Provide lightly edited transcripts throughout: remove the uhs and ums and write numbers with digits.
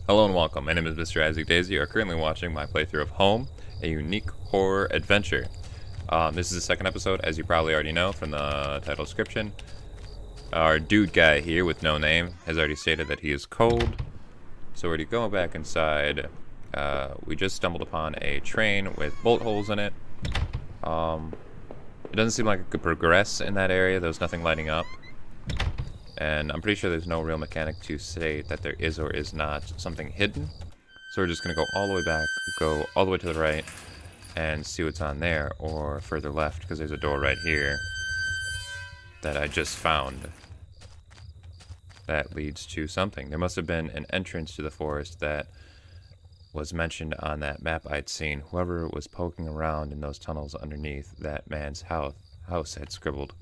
Hello and welcome. My name is MrIsaacDaisy. You are currently watching my playthrough of Home, a unique horror adventure. This is the second episode, as you probably already know from the title description. Our dude guy here with no name has already stated that he is cold. So we're going to go back inside. We just stumbled upon a train with bolt holes in it. It doesn't seem like it could progress in that area. There's nothing lighting up. And I'm pretty sure there's no real mechanic to say that there is or is not something hidden. So we're just going to go all the way back, go all the way to the right, and see what's on there, or further left, because there's a door right here that I just found that leads to something. There must have been an entrance to the forest that was mentioned on that map I'd seen. Whoever was poking around in those tunnels underneath that man's house had scribbled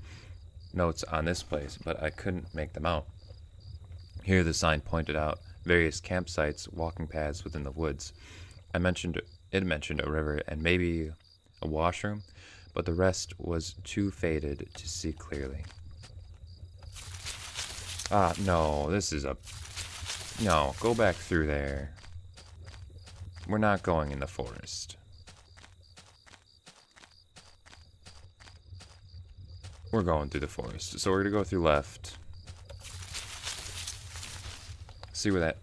notes on this place, but I couldn't make them out. Here the sign pointed out various campsites, walking paths within the woods. It mentioned a river and maybe a washroom, but the rest was too faded to see clearly. No, no, go back through there. We're not going in the forest. We're going through the forest. So we're going to go through left. See where that...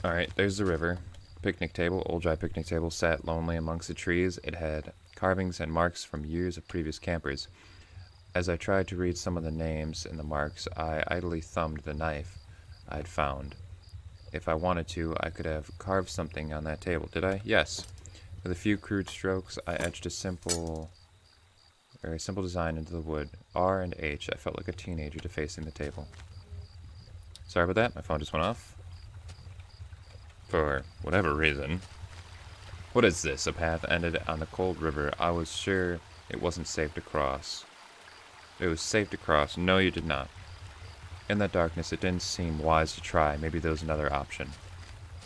Alright, there's the river. Picnic table, old dry picnic table, sat lonely amongst the trees. It had carvings and marks from years of previous campers. As I tried to read some of the names in the marks, I idly thumbed the knife I'd found. If I wanted to, I could have carved something on that table. Did I? Yes. With a few crude strokes, I etched a very simple design into the wood. R and H. I felt like a teenager defacing the table. Sorry about that. My phone just went off. For whatever reason. What is this? A path ended on the cold river. I was sure it wasn't safe to cross. It was safe to cross. No, you did not. In that darkness, it didn't seem wise to try. Maybe there was another option.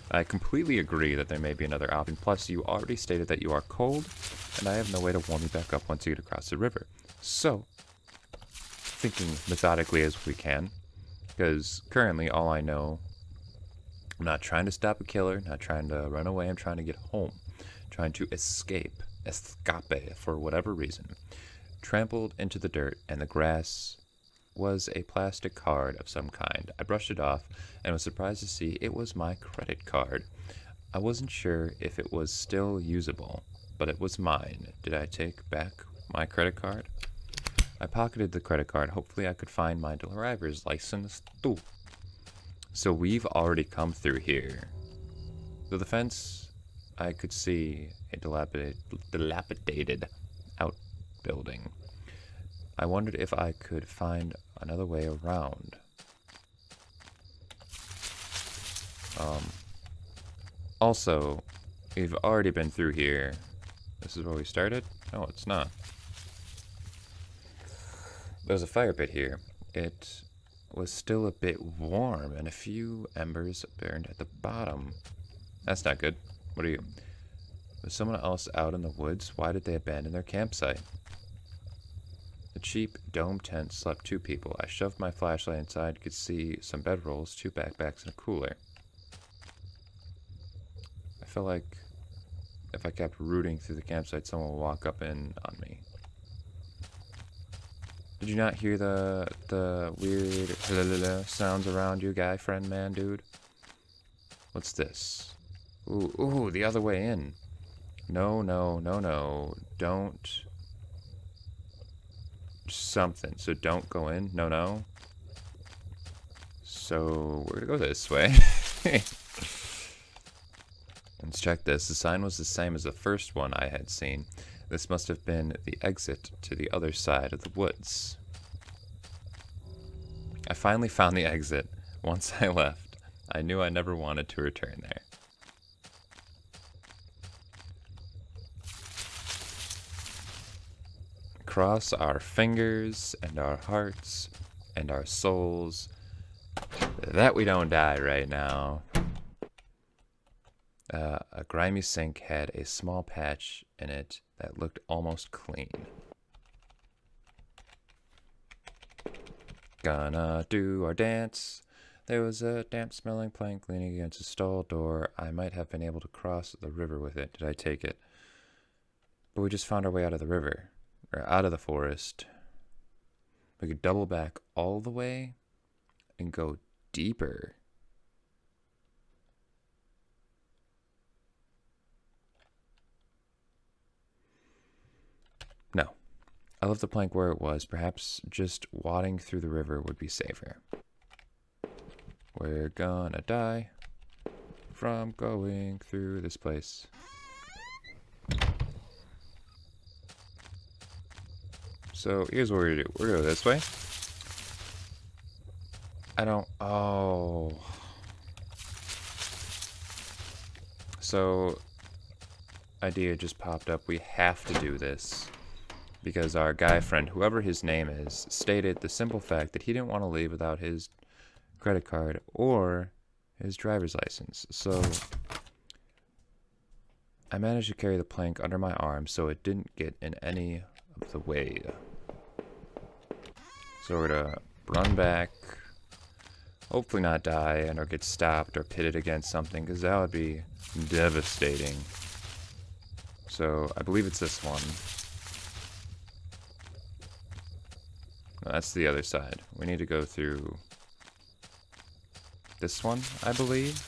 I completely agree that there may be another option. Plus, you already stated that you are cold, and I have no way to warm you back up once you get across the river. So, thinking methodically as we can, because currently all I know, I'm not trying to stop a killer, not trying to run away, I'm trying to get home, trying to escape for whatever reason. Trampled into the dirt, and the grass was a plastic card of some kind. I brushed it off and was surprised to see it was my credit card. I wasn't sure if it was still usable, but it was mine. Did I take back my credit card? I pocketed the credit card. Hopefully I could find my driver's license too. So we've already come through here. Through the fence, I could see a dilapidated outbuilding. I wondered if I could find another way around. Also, we've already been through here. This is where we started? No, it's not. There's a fire pit here. It was still a bit warm, and a few embers burned at the bottom. That's not good. What are you? Was someone else out in the woods? Why did they abandon their campsite? The cheap dome tent slept two people. I shoved my flashlight inside, could see some bedrolls, two backpacks, and a cooler. I felt like if I kept rooting through the campsite, someone would walk up in on me. Did you not hear the weird sounds around you, guy, friend, man, dude? What's this? Ooh, the other way in. No, don't... something, so don't go in. No. So we're gonna go this way. Let's check this. The sign was the same as the first one I had seen. This must have been the exit to the other side of the woods. I finally found the exit. Once I left, I knew I never wanted to return there. Cross our fingers and our hearts and our souls that we don't die right now. A grimy sink had a small patch in it that looked almost clean. Gonna do our dance. There was a damp-smelling plank leaning against a stall door. I might have been able to cross the river with it. Did I take it? But we just found our way out of the river, or out of the forest. We could double back all the way and go deeper. No. I left the plank where it was. Perhaps just wading through the river would be safer. We're gonna die from going through this place. So here's what we're gonna do. We're gonna go this way. Oh. So, idea just popped up. We have to do this. Because our guy friend, whoever his name is, stated the simple fact that he didn't want to leave without his credit card or his driver's license. So I managed to carry the plank under my arm so it didn't get in any of the way. So we're gonna run back, hopefully not die and or get stopped or pitted against something, because that would be devastating. So I believe it's this one. No, that's the other side. We need to go through this one, I believe.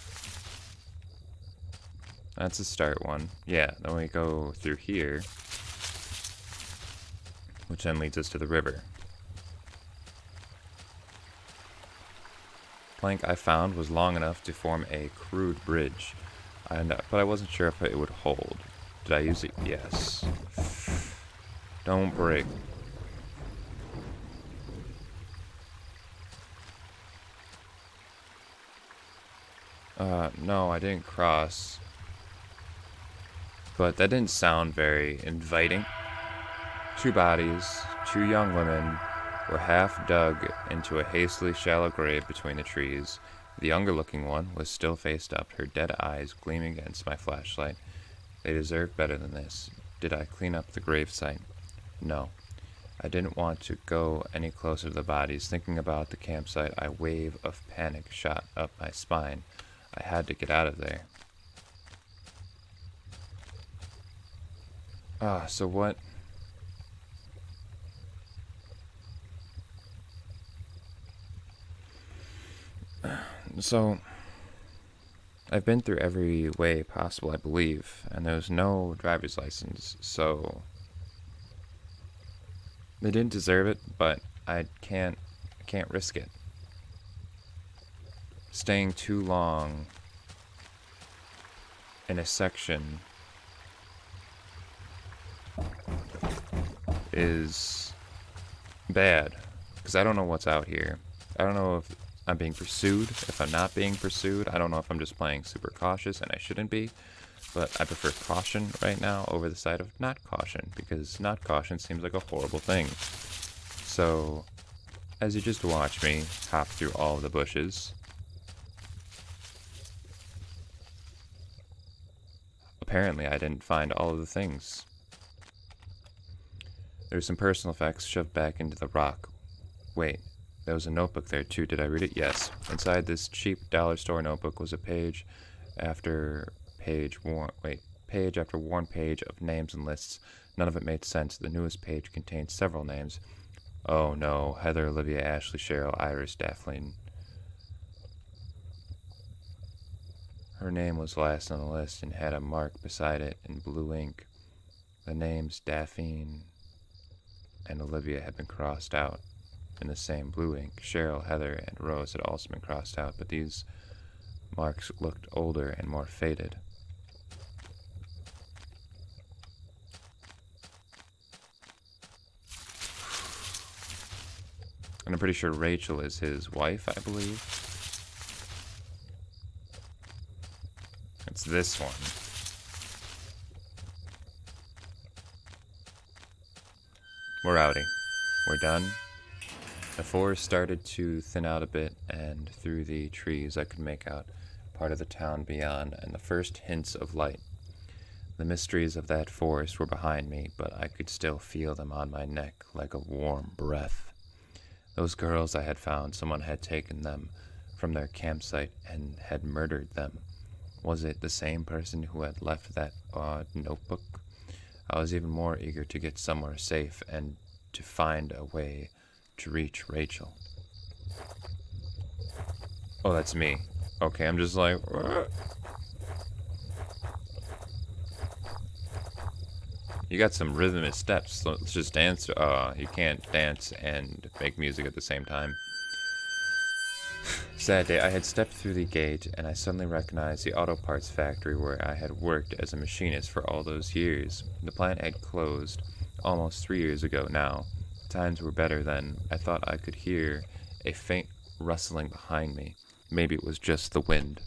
That's the start one. Yeah, then we go through here, which then leads us to the river. Plank I found was long enough to form a crude bridge, but I wasn't sure if it would hold. Did I use it? Yes. Don't break. No, I didn't cross. But that didn't sound very inviting. Two bodies, two young women, were half dug into a hastily shallow grave between the trees. The younger-looking one was still faced up, her dead eyes gleaming against my flashlight. They deserved better than this. Did I clean up the gravesite? No. I didn't want to go any closer to the bodies. Thinking about the campsite, a wave of panic shot up my spine. I had to get out of there. So what? So, I've been through every way possible, I believe, and there's no driver's license, so they didn't deserve it, but I can't risk it. Staying too long in a section is bad, because I don't know what's out here. I don't know if I'm being pursued, if I'm not being pursued. I don't know if I'm just playing super cautious and I shouldn't be, but I prefer caution right now over the side of not caution, because not caution seems like a horrible thing. So, as you just watch me hop through all of the bushes, apparently I didn't find all of the things. There's some personal effects shoved back into the rock. Wait, there was a notebook there too. Did I read it? Yes. Inside this cheap dollar store notebook was a page after worn page of names and lists. None of it made sense. The newest page contained several names. Oh no, Heather, Olivia, Ashley, Cheryl, Iris, Daphne. Her name was last on the list and had a mark beside it in blue ink. The names Daphne and Olivia had been crossed out in the same blue ink. Cheryl, Heather, and Rose had also been crossed out, but these marks looked older and more faded. And I'm pretty sure Rachel is his wife, I believe. It's this one. We're outie. We're done. The forest started to thin out a bit, and through the trees I could make out part of the town beyond and the first hints of light. The mysteries of that forest were behind me, but I could still feel them on my neck like a warm breath. Those girls I had found, someone had taken them from their campsite and had murdered them. Was it the same person who had left that odd notebook? I was even more eager to get somewhere safe and to find a way to reach Rachel. Oh, that's me. Okay, I'm just like... You got some rhythmic steps. Let's just dance. You can't dance and make music at the same time. Sad day. I had stepped through the gate, and I suddenly recognized the auto parts factory where I had worked as a machinist for all those years. The plant had closed almost 3 years ago now. Times were better then. I thought I could hear a faint rustling behind me. Maybe it was just the wind.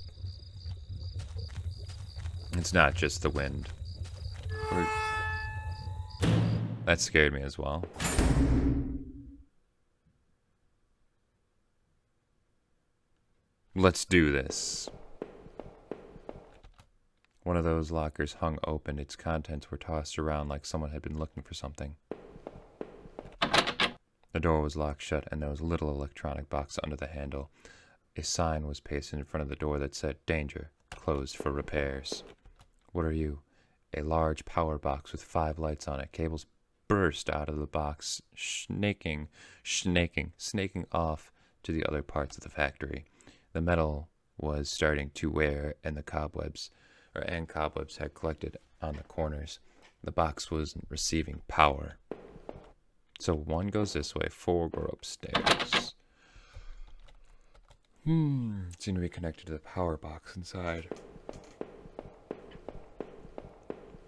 It's not just the wind. That scared me as well. Let's do this. One of those lockers hung open. Its contents were tossed around like someone had been looking for something. The door was locked shut, and there was a little electronic box under the handle. A sign was pasted in front of the door that said, "Danger, closed for repairs." What are you? A large power box with 5 lights on it. Cables burst out of the box, snaking off to the other parts of the factory. The metal was starting to wear, and the cobwebs had collected on the corners. The box wasn't receiving power. So 1 goes this way, 4 go upstairs. Seem to be connected to the power box inside.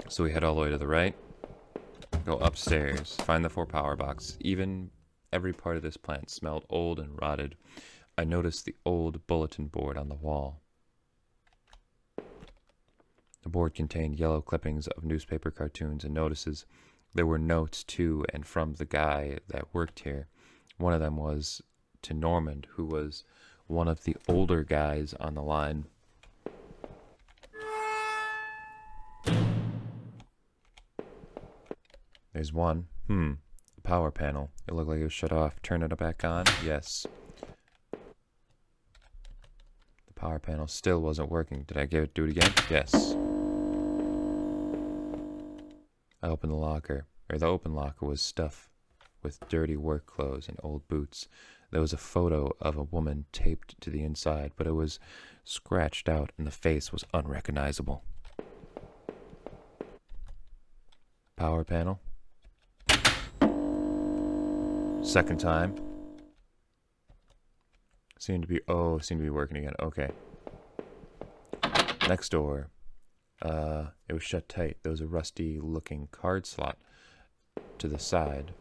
So we head all the way to the right, go upstairs, find the 4 power boxes. Even every part of this plant smelled old and rotted. I noticed the old bulletin board on the wall. The board contained yellow clippings of newspaper cartoons and notices. There were notes to and from the guy that worked here. One of them was to Normand, who was one of the older guys on the line. There's one. The power panel. It looked like it was shut off. Turn it back on? Yes. The power panel still wasn't working. Did I do it again? Yes. I opened the locker. The open locker was stuffed with dirty work clothes and old boots. There was a photo of a woman taped to the inside, but it was scratched out and the face was unrecognizable. Power panel. Second time. Seemed to be working again. Okay. Next door. It was shut tight. There was a rusty looking card slot to the side.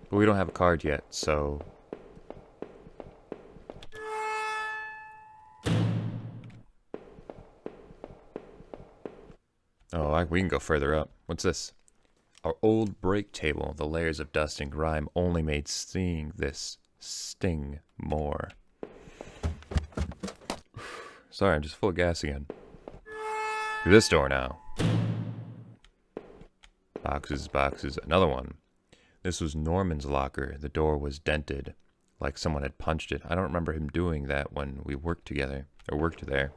But we don't have a card yet, so... Oh, we can go further up. What's this? Our old break table. The layers of dust and grime only made seeing this sting more. Sorry, I'm just full of gas again. Through this door now. Boxes. Another one. This was Norman's locker. The door was dented, like someone had punched it. I don't remember him doing that when we worked together, or worked there.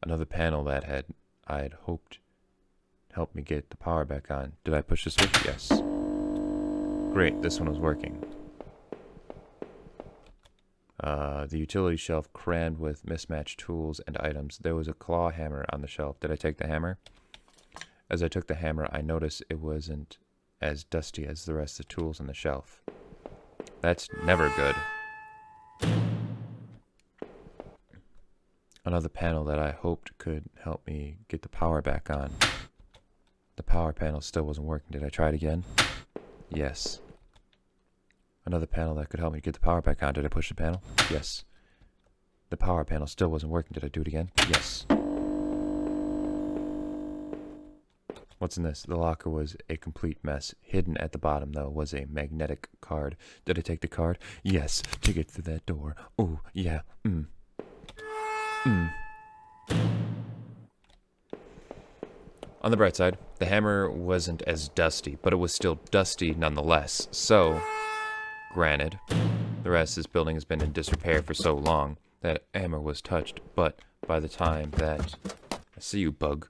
Another panel that I had hoped helped me get the power back on. Did I push the switch? Yes. Great, this one was working. The utility shelf crammed with mismatched tools and items. There was a claw hammer on the shelf. Did I take the hammer? As I took the hammer, I noticed it wasn't as dusty as the rest of the tools on the shelf. That's never good. Another panel that I hoped could help me get the power back on. The power panel still wasn't working. Did I try it again? Yes. Another panel that could help me get the power back on. Did I push the panel? Yes. The power panel still wasn't working. Did I do it again? Yes. What's in this? The locker was a complete mess. Hidden at the bottom, though, was a magnetic card. Did I take the card? Yes. To get through that door. Oh, yeah. On the bright side, the hammer wasn't as dusty, but it was still dusty nonetheless. So, granted, the The rest, this building has been in disrepair for so long that hammer was touched, but by the time that... I see you, bug.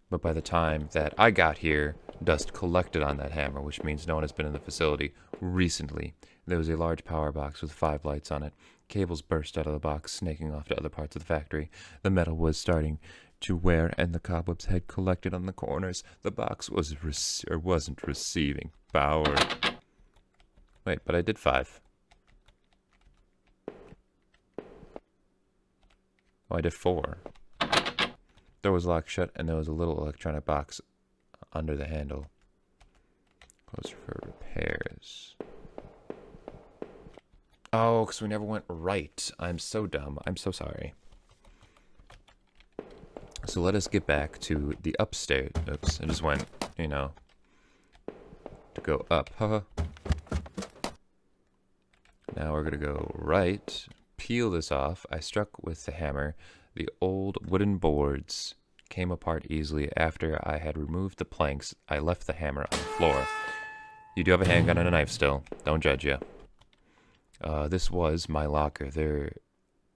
But by the time that I got here, dust collected on that hammer, which means no one has been in the facility recently. There was a large power box with 5 lights on it. Cables burst out of the box, snaking off to other parts of the factory. The metal was starting to wear, and the cobwebs had collected on the corners. The box wasn't receiving power. Wait, but I did 5. Oh, I did 4. Door was locked shut, and there was a little electronic box under the handle. Closed for repairs. Oh, because we never went right. I'm so dumb. I'm so sorry. So let us get back to the upstairs. Oops, I just went, you know, to go up. Haha. Now we're going to go right. Peel this off. I struck with the hammer. The old wooden boards came apart easily. After I had removed the planks, I left the hammer on the floor. You do have a handgun and a knife still. Don't judge you. This was my locker there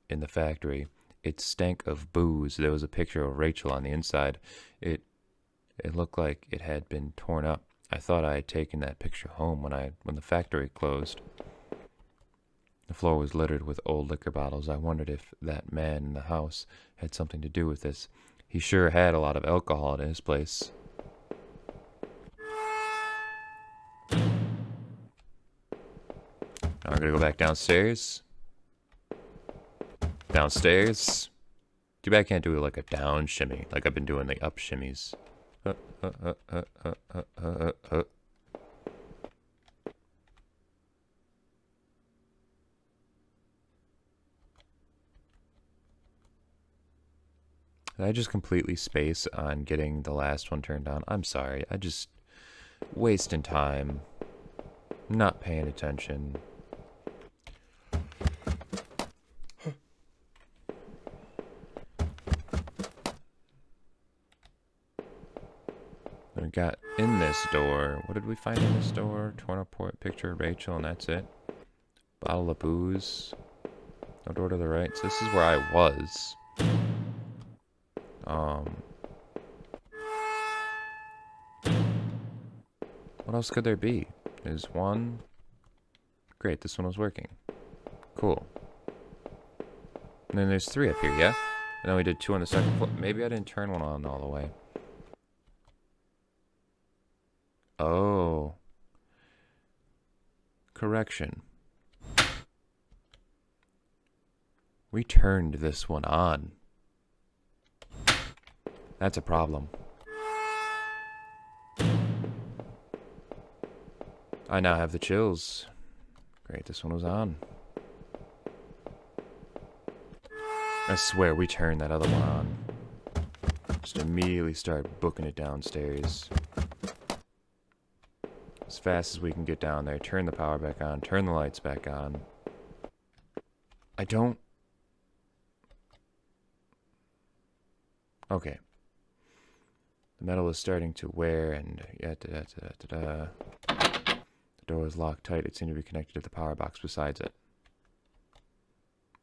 in the factory. It stank of booze. There was a picture of Rachel on the inside. It looked like it had been torn up. I thought I had taken that picture home when the factory closed. The floor was littered with old liquor bottles. I wondered if that man in the house had something to do with this. He sure had a lot of alcohol in his place. Now we're gonna go back downstairs. Downstairs. Too bad I can't do like a down shimmy, like I've been doing the up shimmies. Did I just completely space on getting the last one turned on? I'm sorry. I just wasting time, not paying attention. We got in this door. What did we find in this door? Torn up picture of Rachel, and that's it. Bottle of booze. No door to the right. So this is where I was. What else could there be? There's one. Great, this one was working. Cool. And then there's 3 up here, yeah? And then we did 2 on the second floor. Maybe I didn't turn one on all the way. Oh. Correction. We turned this one on. That's a problem. I now have the chills. Great, this one was on. I swear we turned that other one on. Just immediately start booking it downstairs. As fast as we can get down there. Turn the power back on. Turn the lights back on. I don't... Okay. The metal is starting to wear and... The door was locked tight. It seemed to be connected to the power box besides it.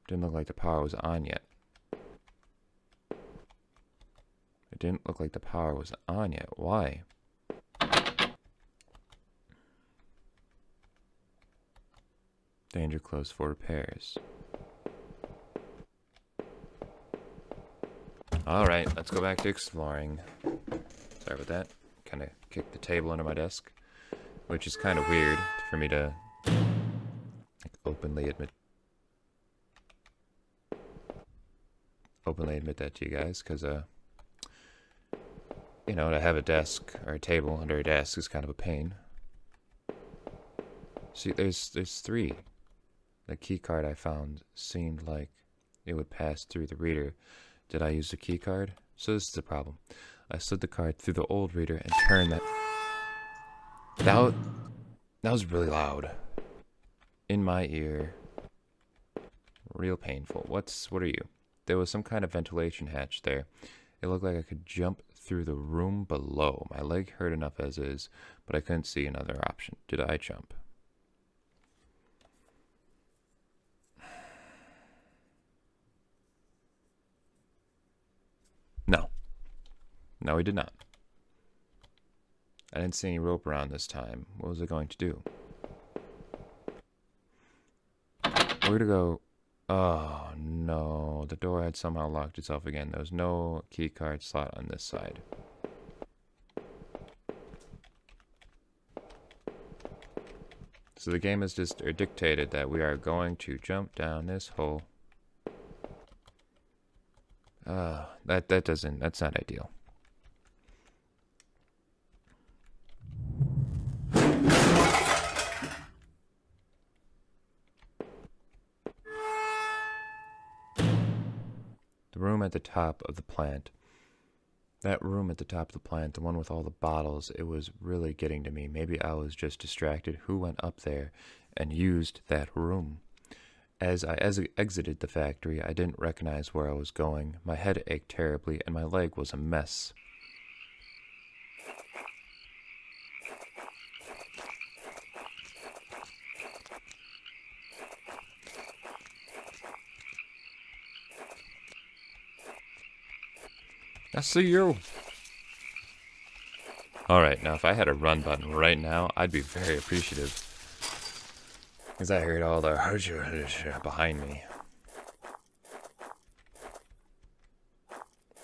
Didn't look like the power was on yet. It didn't look like the power was on yet. Why? Danger close for repairs. Alright, let's go back to exploring. Sorry about that. Kind of kicked the table under my desk. Which is kind of weird for me to openly admit that to you guys, because you know, to have a desk or a table under a desk is kind of a pain. See, there's 3. The key card I found seemed like it would pass through the reader. Did I use the key card? So this is the problem. I slid the card through the old reader and turned that. That was really loud. In my ear. Real painful. What are you? There was some kind of ventilation hatch there. It looked like I could jump through the room below. My leg hurt enough as is, but I couldn't see another option. Did I jump? No, he did not. I didn't see any rope around this time. What was I going to do? Where to go? Oh, no. The door had somehow locked itself again. There was no keycard slot on this side. So the game has just dictated that we are going to jump down this hole. That's not ideal. The room at the top of the plant. That room at the top of the plant, the one with all the bottles, it was really getting to me. Maybe I was just distracted. Who went up there and used that room? As I exited the factory, I didn't recognize where I was going. My head ached terribly, and my leg was a mess. I see you. Alright, now if I had a run button right now, I'd be very appreciative. Because I heard all the behind me.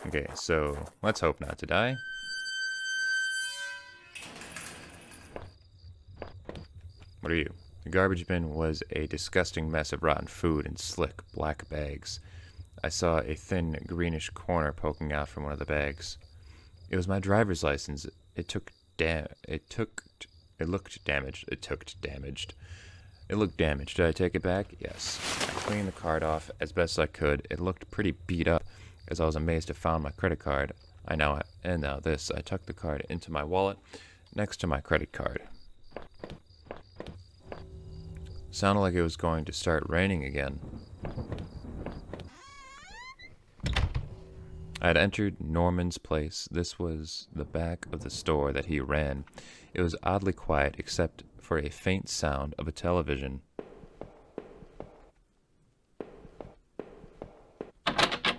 Okay, so let's hope not to die. What are you? The garbage bin was a disgusting mess of rotten food and slick black bags. I saw a thin greenish corner poking out from one of the bags. It was my driver's license. It looked damaged. It looked damaged. Did I take it back? Yes. I cleaned the card off as best I could. It looked pretty beat up, as I was amazed to find my credit card. And now this. I tucked the card into my wallet next to my credit card. Sounded like it was going to start raining again. I had entered Norman's place. This was the back of the store that he ran. It was oddly quiet except for a faint sound of a television. The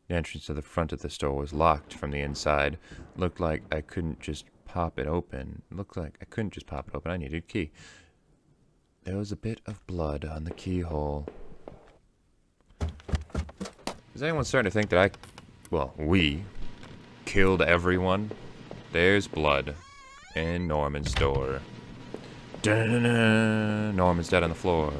entrance to the front of the store was locked from the inside. Looked like I couldn't just pop it open. I needed a key. There was a bit of blood on the keyhole. Is anyone starting to think that we killed everyone? There's blood in Norman's door. Da-da-da-da. Norman's dead on the floor.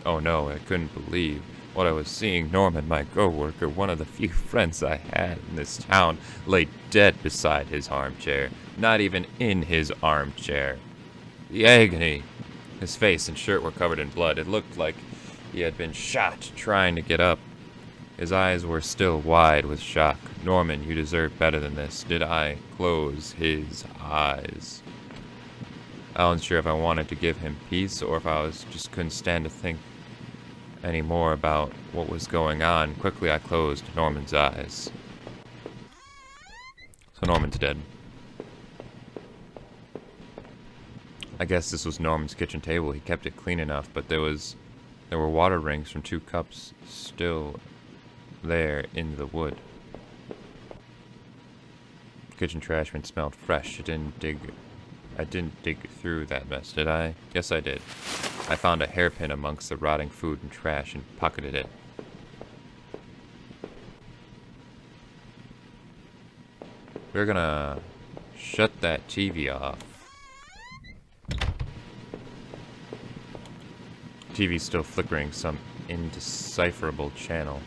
Oh no, I couldn't believe what I was seeing. Norman, my co-worker, one of the few friends I had in this town, lay dead beside his armchair. Not even in his armchair. The agony. His face and shirt were covered in blood. It looked like he had been shot trying to get up. His eyes were still wide with shock. Norman, you deserve better than this. Did I close his eyes? I wasn't sure if I wanted to give him peace or if I just couldn't stand to think any more about what was going on. Quickly, I closed Norman's eyes. So Norman's dead. I guess this was Norman's kitchen table. He kept it clean enough, but there were water rings from 2 cups still there in the wood. Kitchen trash bin smelled fresh. I didn't dig through that mess, did I? Yes, I did. I found a hairpin amongst the rotting food and trash and pocketed it. We're gonna shut that TV off. TV's still flickering some indecipherable channel.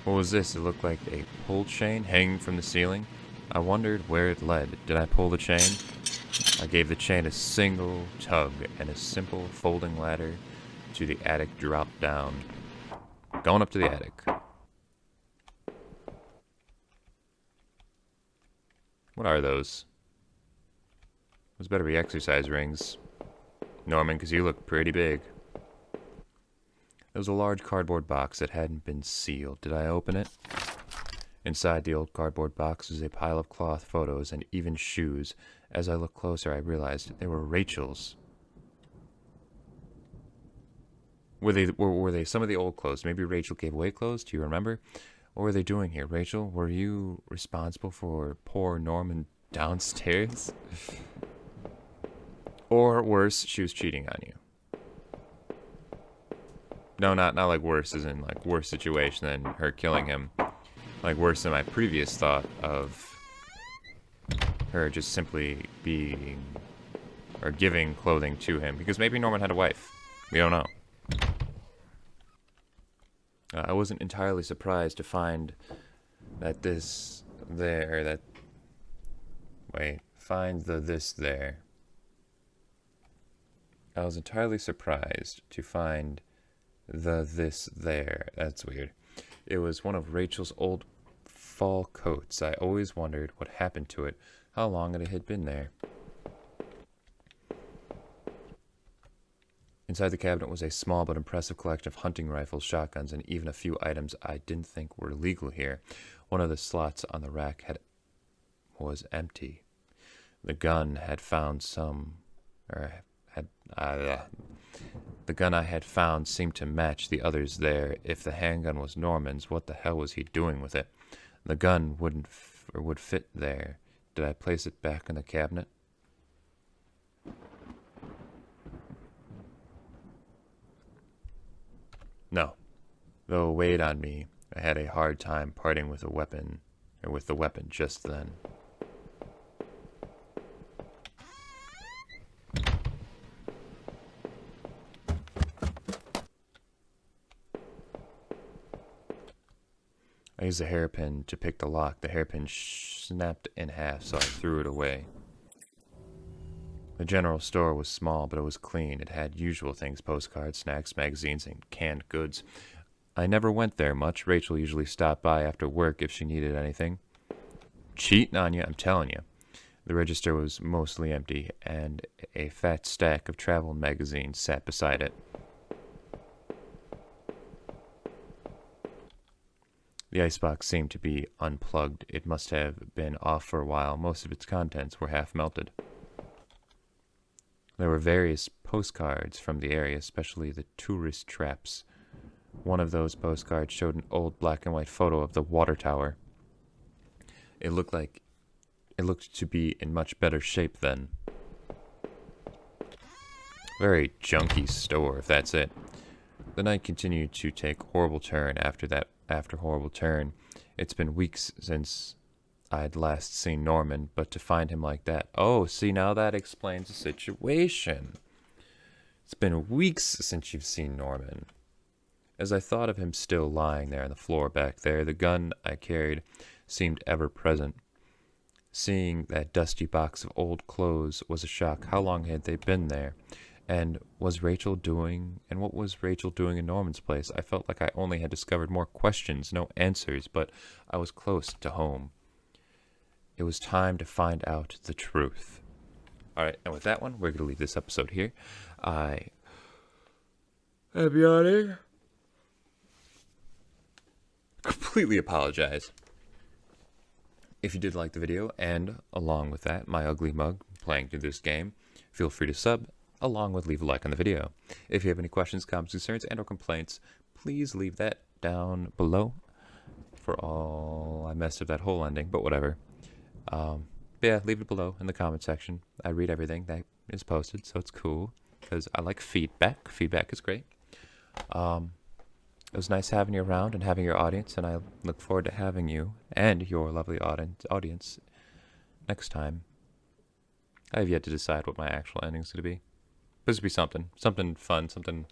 What was this? It looked like a pull chain hanging from the ceiling. I wondered where it led. Did I pull the chain? I gave the chain a single tug, and a simple folding ladder to the attic dropped down. Going up to the attic. What are those? Those better be exercise rings. Norman, because you look pretty big. There was a large cardboard box that hadn't been sealed. Did I open it? Inside the old cardboard box was a pile of cloth photos and even shoes. As I looked closer, I realized they were Rachel's. Were they some of the old clothes? Maybe Rachel gave away clothes. Do you remember? What were they doing here? Rachel, were you responsible for poor Norman downstairs? Or worse, she was cheating on you. No, not like worse as in like worse situation than her killing him. Like worse than my previous thought of her just simply being or giving clothing to him. Because maybe Norman had a wife. We don't know. I wasn't entirely surprised to find that this there, that... Wait, find the this there. I was entirely surprised to find the this there. That's weird. It was one of Rachel's old fall coats. I always wondered what happened to it, how long it had been there. Inside the cabinet was a small but impressive collection of hunting rifles, shotguns, and even a few items I didn't think were legal here. One of the slots on the rack was empty. The gun had found the gun I had found seemed to match the others there. If the handgun was Norman's, what the hell was he doing with it? The gun would fit there. Did I place it back in the cabinet? No. Though it weighed on me, I had a hard time parting with the weapon just then. I used a hairpin to pick the lock. The hairpin snapped in half, so I threw it away. The general store was small, but it was clean. It had usual things: postcards, snacks, magazines, and canned goods. I never went there much. Rachel usually stopped by after work if she needed anything. Cheating on you, I'm telling you. The register was mostly empty, and a fat stack of travel magazines sat beside it. The icebox seemed to be unplugged. It must have been off for a while. Most of its contents were half melted. There were various postcards from the area, especially the tourist traps. One of those postcards showed an old black and white photo of the water tower. It looked to be in much better shape then. Very junky store, if that's it. The night continued to take horrible turn after horrible turn. It's been weeks since I'd last seen Norman, but to find him like that... Oh, see, now that explains the situation. It's been weeks since you've seen Norman. As I thought of him still lying there on the floor back there, the gun I carried seemed ever present. Seeing that dusty box of old clothes was a shock. How long had they been there? And what was Rachel doing in Norman's place? I felt like I only had discovered more questions, no answers, but I was close to home. It was time to find out the truth. Alright, and with that one, we're going to leave this episode here. I am yawning. Completely apologize. If you did like the video, and along with that, my ugly mug playing through this game, feel free to sub, along with leave a like on the video. If you have any questions, comments, concerns, and or complaints, please leave that down below. For all, I messed up that whole ending, but whatever. But yeah, leave it below in the comment section. I read everything that is posted, so it's cool, because I like feedback. Feedback is great. It was nice having you around and having your audience, and I look forward to having you and your lovely audience next time. I have yet to decide what my actual ending is going to be. But this will be something fun, something.